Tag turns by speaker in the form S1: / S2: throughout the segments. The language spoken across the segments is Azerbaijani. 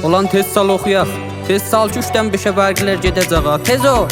S1: Olan tez sal oxuyaq. Tez sal ki 3-dən 5-ə bərqlər gedəcək ha. Tez ol.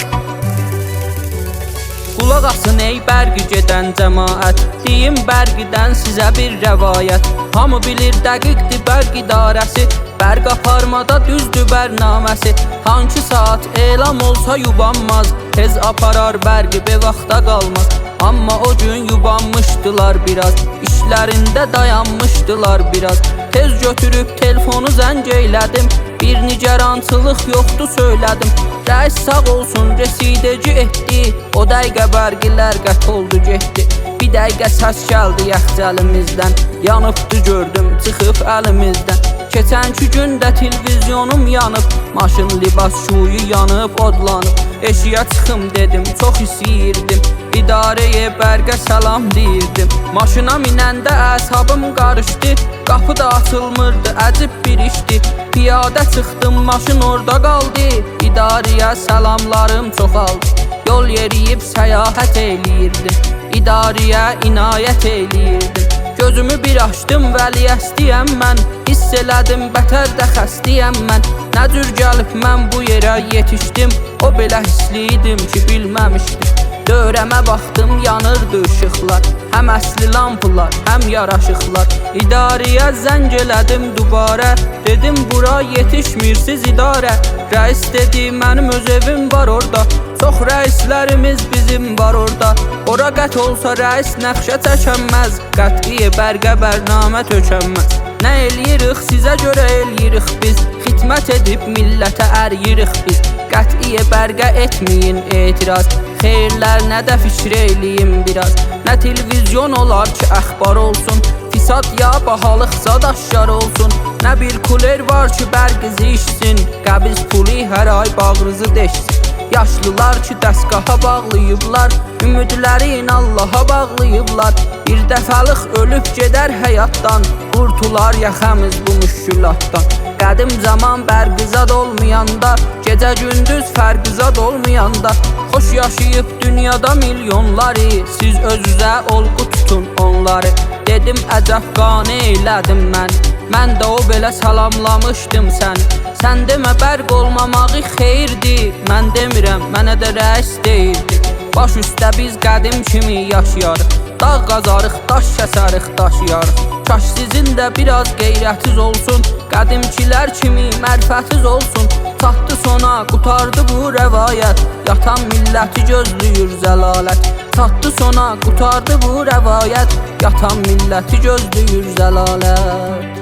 S1: Qulaq asın ey bərqi gedən cəmaət, deyim bərqidən sizə bir rəvayət. Hamı bilir dəqiqdir bərq idarəsi, bərq aparmada düzdür bərnaməsi. Hangi saat elam olsa yubanmaz, tez aparar bərqi be vaxta qalmaz. Amma o gün yubanmışdılar biraz, işlərində dayanmışdılar biraz. Tez götürüb telefonu zəng eylədim, bir nigarançılıq yoxdu söylədim. Rəis sağ olsun resideci etdi, o dəqiqə bərqilər qət oldu getdi. Bir dəqiqə səs gəldi yaxcəlimizdən, yanıbdı gördüm çıxıb əlimizdən. Keçənki gündə televizyonum yanıb, maşın libas şuyu yanıb odlanıb. Eşiyə çıxım dedim, çox istəyirdim, idarəyə bərqə salam deyirdim. Maşına minəndə əsabım qarışdı, qapı da açılmırdı, əcib bir işdi. Piyadə çıxdım, maşın orada qaldı, idarəyə salamlarım çoxaldı. Yol yeriyib səyahət eyləyirdim, idarəyə inayət eyləyirdim. Gözümü bir açdım, vəliyyəstiyəm mən, hiss elədim, bətər də xəstiyəm mən. Nə cür gəlib mən bu yerə yetişdim, o belə hisliydim ki bilməmişdim. Dövrəmə baxdım, yanırdı ışıqlar, həm əsli lampular, həm yaraşıqlar. İdarəyə zəng elədim dubarə, dedim bura yetişmirsiz idarə. Rəis dedi mənim öz evim var orada, çox rəislərimiz bizim var orada. Ora qət olsa rəis nəqşə çəkənməz, qətiyə bərqə bərnamə tökənməz. Nə eləyirik sizə görə eləyirik biz, xidmət edib millətə əriyirik biz. Qətiyə bərqə etməyin etiraz, xeyirlər nə də fikir eləyim biraz. Nə televizyon olar ki əxbar olsun, fisad ya bahalıq zad aşkar olsun. Nə bir kuler var ki bərqizi içsin, qəbiz pulu hər ay bağrızı deşsin. Yaşlılar ki dəstgaha bağlayıblar, ümidlərin Allaha bağlayıblar. Bir dəfəlik ölüb gedər həyatdan, qurtular yaxamız bu müşkülatdan. Qədim zaman bərqizad olmayanda, gecə gündüz fərqizad olmayanda. Xoş yaşayıb dünyada milyonları, siz özünüzə olqu tutun onları. Dedim əcəb qane eylədim mən də o belə salamlamışdım səni. Sən demə bərq olmamağı xeyirdir, mən demirəm, mənə də rəis deyirdi. Baş üstə biz qədim kimi yaşayarıq, dağ qazarıq, daş kəsərıq, daşıyarıq. Kaş sizin də biraz qeyrətiz olsun, qədimkilər kimi mərfətiz olsun. Çatdı sona, qutardı bu rəvayət, yatan milləti gözləyir zəlalət. Çatdı sona, qutardı bu rəvayət, yatan milləti gözləyir zəlalət.